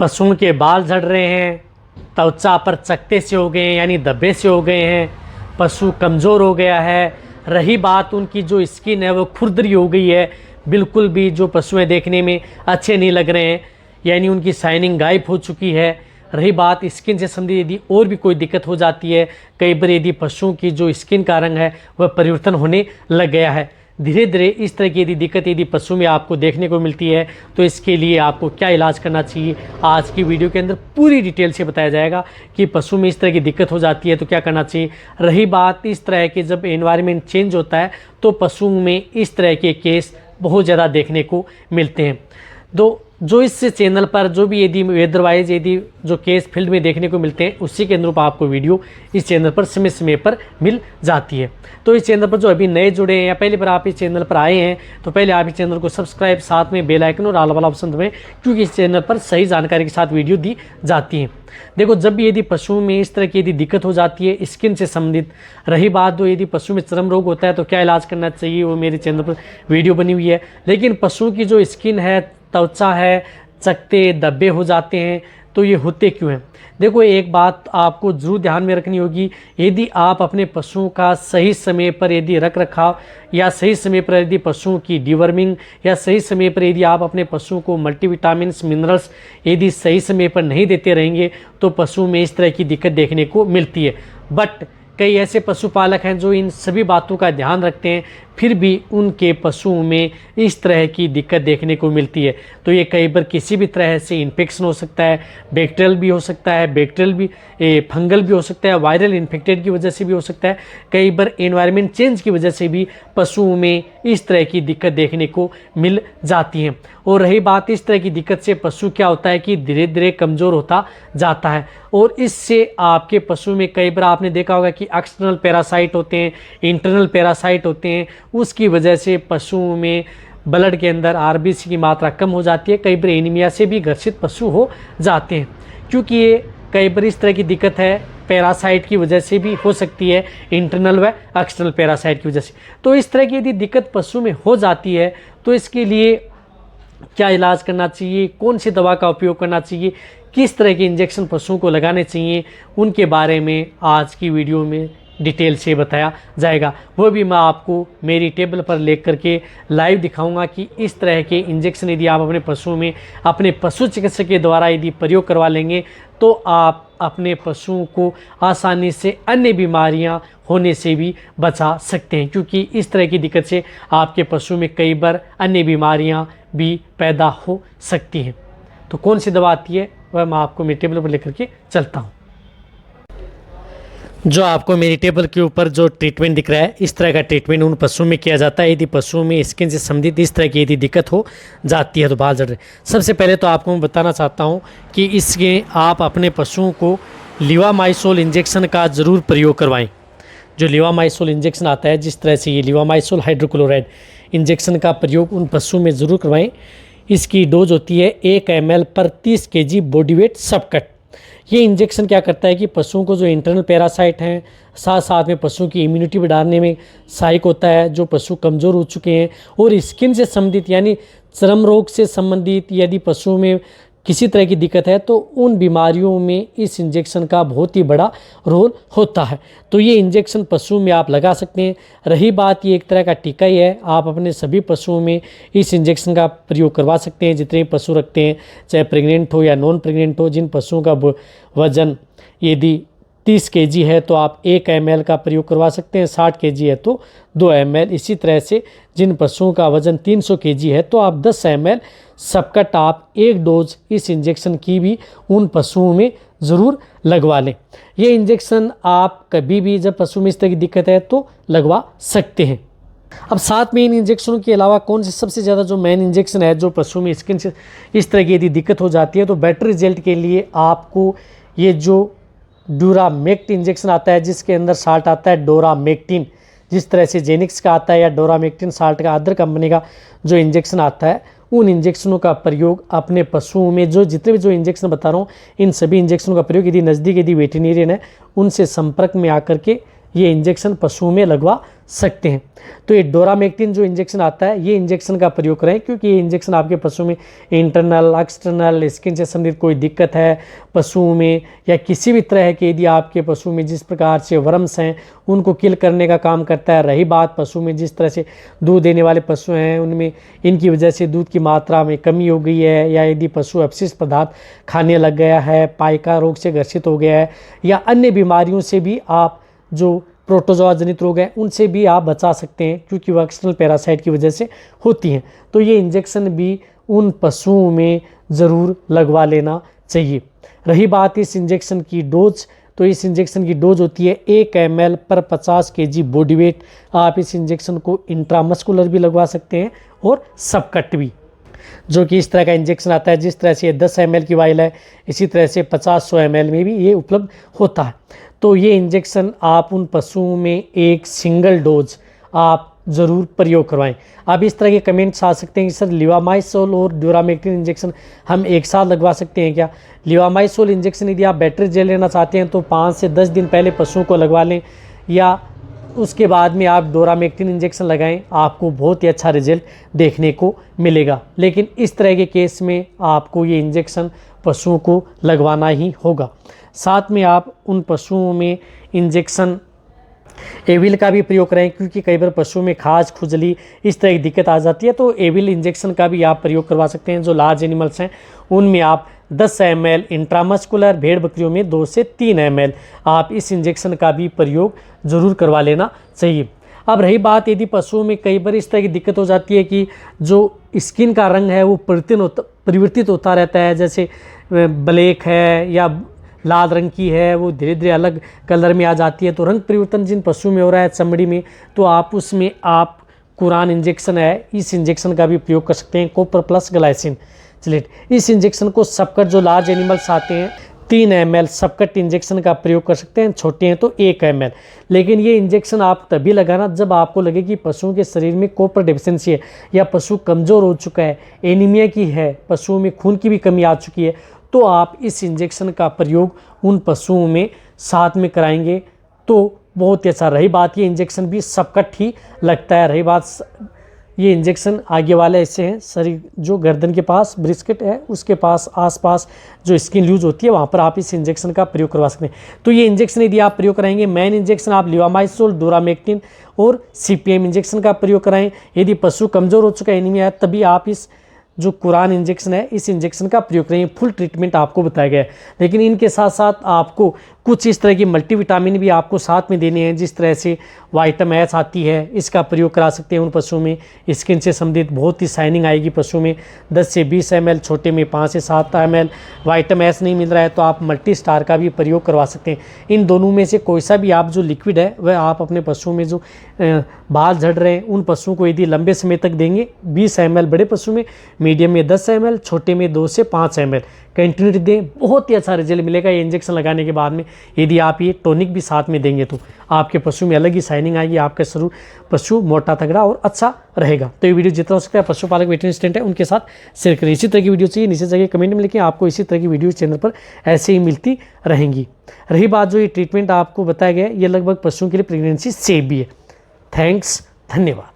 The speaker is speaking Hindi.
पशुओं के बाल झड़ रहे हैं, त्वचा पर चकत्ते से हो गए हैं यानी धब्बे से हो गए हैं, पशु कमज़ोर हो गया है। रही बात उनकी जो स्किन है वो खुरदरी हो गई है, बिल्कुल भी जो पशुएं देखने में अच्छे नहीं लग रहे हैं, यानी उनकी शाइनिंग गायब हो चुकी है। रही बात स्किन से संबंधित यदि और भी कोई दिक्कत हो जाती है, कई बार यदि पशुओं की जो स्किन का रंग है वह परिवर्तन होने लग गया है, धीरे धीरे इस तरह की यदि दिक्कत यदि पशु में आपको देखने को मिलती है तो इसके लिए आपको क्या इलाज करना चाहिए, आज की वीडियो के अंदर पूरी डिटेल से बताया जाएगा कि पशु में इस तरह की दिक्कत हो जाती है तो क्या करना चाहिए। रही बात इस तरह के जब एनवायरनमेंट चेंज होता है तो पशुओं में इस तरह के केस बहुत ज़्यादा देखने को मिलते हैं। जो इस चैनल पर जो भी यदि वेदर वाइज यदि जो केस फील्ड में देखने को मिलते हैं उसी के अनुरूप आपको वीडियो इस चैनल पर समय समय पर मिल जाती है। तो इस चैनल पर जो अभी नए जुड़े हैं या पहली बार आप इस चैनल पर आए हैं तो पहले आप इस चैनल को सब्सक्राइब, साथ में बेल आइकन और ऑल वाला ऑप्शन दबाएं, क्योंकि इस चैनल पर सही जानकारी के साथ वीडियो दी जाती है। देखो, जब भी यदि पशुओं में इस तरह की यदि दिक्कत हो जाती है स्किन से संबंधित, रही बात जो यदि पशु में चर्म रोग होता है तो क्या इलाज करना चाहिए, वो मेरे चैनल पर वीडियो बनी हुई है। लेकिन पशुओं की जो स्किन है, त्वचा है, चकत्ते धब्बे हो जाते हैं तो ये होते क्यों हैं। देखो, एक बात आपको जरूर ध्यान में रखनी होगी, यदि आप अपने पशुओं का सही समय पर यदि रख रखाव या सही समय पर यदि पशुओं की डिवर्मिंग या सही समय पर यदि आप अपने पशुओं को मल्टीविटामिन्स, मिनरल्स यदि सही समय पर नहीं देते रहेंगे तो पशु में इस तरह की दिक्कत देखने को मिलती है। बट कई ऐसे पशुपालक हैं जो इन सभी बातों का ध्यान रखते हैं, फिर भी उनके पशुओं में इस तरह की दिक्कत देखने को मिलती है। तो ये कई बार किसी भी तरह से इन्फेक्शन हो सकता है, बैक्टीरियल भी हो सकता है, फंगल भी हो सकता है, वायरल इन्फेक्टेड की वजह से भी हो सकता है, कई बार एनवायरनमेंट चेंज की वजह से भी पशुओं में इस तरह की दिक्कत देखने को मिल जाती है। और रही बात इस तरह की दिक्कत से पशु क्या होता है कि धीरे धीरे कमज़ोर होता जाता है, और इससे आपके पशु में कई बार आपने देखा होगा कि एक्सटर्नल पैरासाइट होते हैं, इंटरनल पैरासाइट होते हैं, उसकी वजह से पशुओं में ब्लड के अंदर आरबीसी की मात्रा कम हो जाती है, कई बार एनीमिया से भी ग्रसित पशु हो जाते हैं। क्योंकि ये कई बार इस तरह की दिक्कत है पैरासाइट की वजह से भी हो सकती है, इंटरनल व एक्सटर्नल पैरासाइट की वजह से। तो इस तरह की यदि दिक्कत पशु में हो जाती है तो इसके लिए क्या इलाज करना चाहिए, कौन सी दवा का उपयोग करना चाहिए, किस तरह के इंजेक्शन पशुओं को लगाने चाहिए, उनके बारे में आज की वीडियो में डिटेल से बताया जाएगा। वो भी मैं आपको मेरी टेबल पर लेकर करके लाइव दिखाऊंगा कि इस तरह के इंजेक्शन यदि आप अपने पशुओं में अपने पशु चिकित्सक के द्वारा यदि प्रयोग करवा लेंगे तो आप अपने पशुओं को आसानी से अन्य बीमारियां होने से भी बचा सकते हैं, क्योंकि इस तरह की दिक्कत से आपके पशु में कई बार अन्य बीमारियां भी पैदा हो सकती हैं। तो कौन सी दवा आती है वह मैं आपको मेरी टेबल पर लेकर के चलता हूँ। जो आपको मेरी टेबल के ऊपर जो ट्रीटमेंट दिख रहा है, इस तरह का ट्रीटमेंट उन पशुओं में किया जाता है यदि पशुओं में स्किन से संबंधित इस तरह की यदि दिक्कत हो जाती है तो बाल झड़ रहे। सबसे पहले तो आपको मैं बताना चाहता हूं कि इसके आप अपने पशुओं को लिवामाइसोल इंजेक्शन का ज़रूर प्रयोग करवाएं। जो लिवामाइसोल इंजेक्शन आता है, जिस तरह से ये लिवामाइसोल हाइड्रोक्लोराइड इंजेक्शन का प्रयोग उन पशुओं में ज़रूर करवाएं। इसकी डोज होती है 1 ml पर 30 kg बॉडी वेट सबकट। ये इंजेक्शन क्या करता है कि पशुओं को जो इंटरनल पैरासाइट हैं, साथ साथ में पशुओं की इम्यूनिटी बढ़ाने में सहायक होता है, जो पशु कमज़ोर हो चुके हैं और स्किन से संबंधित यानी चर्म रोग से संबंधित यदि पशुओं में किसी तरह की दिक्कत है तो उन बीमारियों में इस इंजेक्शन का बहुत ही बड़ा रोल होता है। तो ये इंजेक्शन पशुओं में आप लगा सकते हैं। रही बात, ये एक तरह का टीका ही है, आप अपने सभी पशुओं में इस इंजेक्शन का प्रयोग करवा सकते हैं जितने पशु रखते हैं, चाहे प्रेग्नेंट हो या नॉन प्रेग्नेंट हो। जिन पशुओं का वजन यदि 30 kg है तो आप 1 ml का प्रयोग करवा सकते हैं, 60 kg है तो 2 ml। इसी तरह से जिन पशुओं का वजन 300 kg है तो आप 10 ml सबकट आप एक डोज इस इंजेक्शन की भी उन पशुओं में ज़रूर लगवा लें। ये इंजेक्शन आप कभी भी जब पशु में इस तरह की दिक्कत है तो लगवा सकते हैं। अब साथ में इन इंजेक्शनों के अलावा कौन से सबसे ज़्यादा जो मेन इंजेक्शन है जो पशु में स्किन से इस तरह की यदि दिक्कत हो जाती है तो बेटर रिजल्ट के लिए आपको ये जो ड्यूरामेक्ट इंजेक्शन आता है, जिसके अंदर साल्ट आता है डोरामेक्टिन, जिस तरह से जेनिक्स का आता है या डोरामेक्टिन साल्ट का अदर कंपनी का जो इंजेक्शन आता है, उन इंजेक्शनों का प्रयोग अपने पशुओं में जो जितने भी जो इंजेक्शन बता रहा हूँ इन सभी इंजेक्शनों का प्रयोग यदि नज़दीक यदि वेटरनरियन है उनसे संपर्क में आकर के ये इंजेक्शन पशुओं में लगवा सकते हैं। तो ये डोरामेक्टिन जो इंजेक्शन आता है, ये इंजेक्शन का प्रयोग करें, क्योंकि ये इंजेक्शन आपके पशु में इंटरनल एक्सटर्नल स्किन से संबंधित कोई दिक्कत है पशुओं में, या किसी भी तरह के यदि आपके पशु में जिस प्रकार से वर्म्स हैं उनको किल करने का काम करता है। रही बात पशु में जिस तरह से दूध देने वाले पशु हैं उनमें इनकी वजह से दूध की मात्रा में कमी हो गई है, या यदि पशु अपशिष्ट पदार्थ खाने लग गया है, पाइका रोग से ग्रसित हो गया है, या अन्य बीमारियों से भी आप जो प्रोटोजोआ जनित रोग हैं उनसे भी आप बचा सकते हैं, क्योंकि वह एक्सटर्नल पैरासाइट की वजह से होती हैं। तो ये इंजेक्शन भी उन पशुओं में ज़रूर लगवा लेना चाहिए। रही बात इस इंजेक्शन की डोज, तो इस इंजेक्शन की डोज होती है 1 ml पर 50 kg बॉडी वेट। आप इस इंजेक्शन को इंट्रामस्कुलर भी लगवा सकते हैं और सबकट भी, जो कि इस तरह का इंजेक्शन आता है। जिस तरह से ये 10 ml की वाइल है, इसी तरह से 50-100 ml में भी ये उपलब्ध होता है। तो ये इंजेक्शन आप उन पशुओं में एक सिंगल डोज आप ज़रूर प्रयोग करवाएं। अब इस तरह के कमेंट्स आ सकते हैं कि सर लिवामाइसोल और डोरामेक्टिन इंजेक्शन हम एक साथ लगवा सकते हैं क्या? लिवामाइसोल इंजेक्शन यदि आप बैटरी जेल लेना चाहते हैं तो 5 से 10 दिन पहले पशुओं को लगवा लें, या उसके बाद में आप डोरामेक्टिन इंजेक्शन लगाएं, आपको बहुत ही अच्छा रिजल्ट देखने को मिलेगा। लेकिन इस तरह के केस में आपको ये इंजेक्शन पशुओं को लगवाना ही होगा। साथ में आप उन पशुओं में इंजेक्शन एविल का भी प्रयोग करें, क्योंकि कई बार पशुओं में खाज खुजली इस तरह की दिक्कत आ जाती है, तो एविल इंजेक्शन का भी आप प्रयोग करवा सकते हैं। जो लार्ज एनिमल्स हैं उनमें आप 10 ml इंट्रामस्कुलर, भेड़ बकरियों में 2 से 3 ml आप इस इंजेक्शन का भी प्रयोग ज़रूर करवा लेना चाहिए। अब रही बात यदि पशुओं में कई बार इस तरह की दिक्कत हो जाती है कि जो स्किन का रंग है वो परिवर्तित होता रहता है, जैसे ब्लैक है या लाल रंग की है, वो धीरे धीरे अलग कलर में आ जाती है, तो रंग परिवर्तन जिन पशुओं में हो रहा है चमड़ी में, तो आप उसमें आप कुरान इंजेक्शन है, इस इंजेक्शन का भी प्रयोग कर सकते हैं, कॉपर प्लस ग्लाइसिन चिलेट। इस इंजेक्शन को सबकट जो लार्ज एनिमल्स आते हैं 3 ml सबकट इंजेक्शन का प्रयोग कर सकते हैं, छोटे हैं तो 1 ml। लेकिन ये इंजेक्शन आप तभी लगाना जब आपको लगे कि पशुओं के शरीर में कॉपर डेफिशिएंसी है, या पशु कमज़ोर हो चुका है, एनीमिया की है, पशुओं में खून की भी कमी आ चुकी है, तो आप इस इंजेक्शन का प्रयोग उन पशुओं में साथ में कराएंगे तो बहुत ही अच्छा। रही बात ये इंजेक्शन भी सबकट ही लगता है। रही बात ये इंजेक्शन आगे वाले ऐसे हैं, शरीर जो गर्दन के पास ब्रिस्केट है उसके पास आसपास जो स्किन लूज होती है वहाँ पर आप इस इंजेक्शन का प्रयोग करवा सकते हैं। तो ये इंजेक्शन यदि आप प्रयोग कराएंगे, मेन इंजेक्शन आप लिवामाइसोल, डोरामेक्टिन और CPM इंजेक्शन का प्रयोग कराएं। यदि पशु कमज़ोर हो चुका है, एनीमिया है, तभी आप इस जो कुरान इंजेक्शन है इस इंजेक्शन का प्रयोग करें। फुल ट्रीटमेंट आपको बताया गया है, लेकिन इनके साथ साथ आपको कुछ इस तरह की मल्टीविटामिन भी आपको साथ में देने हैं। जिस तरह से वाइटामिन एस आती है, इसका प्रयोग करा सकते हैं उन पशुओं में, स्किन से संबंधित बहुत ही शाइनिंग आएगी पशुओं में। 10 से 20 ml, छोटे में 5 से 7 ml। वाइटामिन एस नहीं मिल रहा है तो आप मल्टी स्टार का भी प्रयोग करवा सकते हैं। इन दोनों में से कोई सा भी आप जो लिक्विड है वह आप अपने पशुओं में जो बाल झड़ रहे हैं उन पशुओं को यदि लंबे समय तक देंगे, 20 ml बड़े पशु में, मीडियम में 10 ml, छोटे में 2 से 5 ml कंटिन्यूटी दें, बहुत ही अच्छा रिजल्ट मिलेगा। ये इंजेक्शन लगाने के बाद में यदि आप ये टॉनिक भी साथ में देंगे तो आपके पशु में अलग ही शाइनिंग आएगी, आपका शरीर पशु मोटा तगड़ा और अच्छा रहेगा। तो ये वीडियो जितना हो सकता है पशुपालक वेटरनरी असिस्टेंट है उनके साथ शेयर करें। इसी तरह की वीडियो चाहिए नीचे जगह कमेंट में लिखें, आपको इसी तरह की वीडियो चैनल पर ऐसे ही मिलती रहेंगी। रही बात जो ये ट्रीटमेंट आपको बताया गया ये लगभग पशुओं के लिए प्रेगनेंसी सेफ भी है। थैंक्स, धन्यवाद।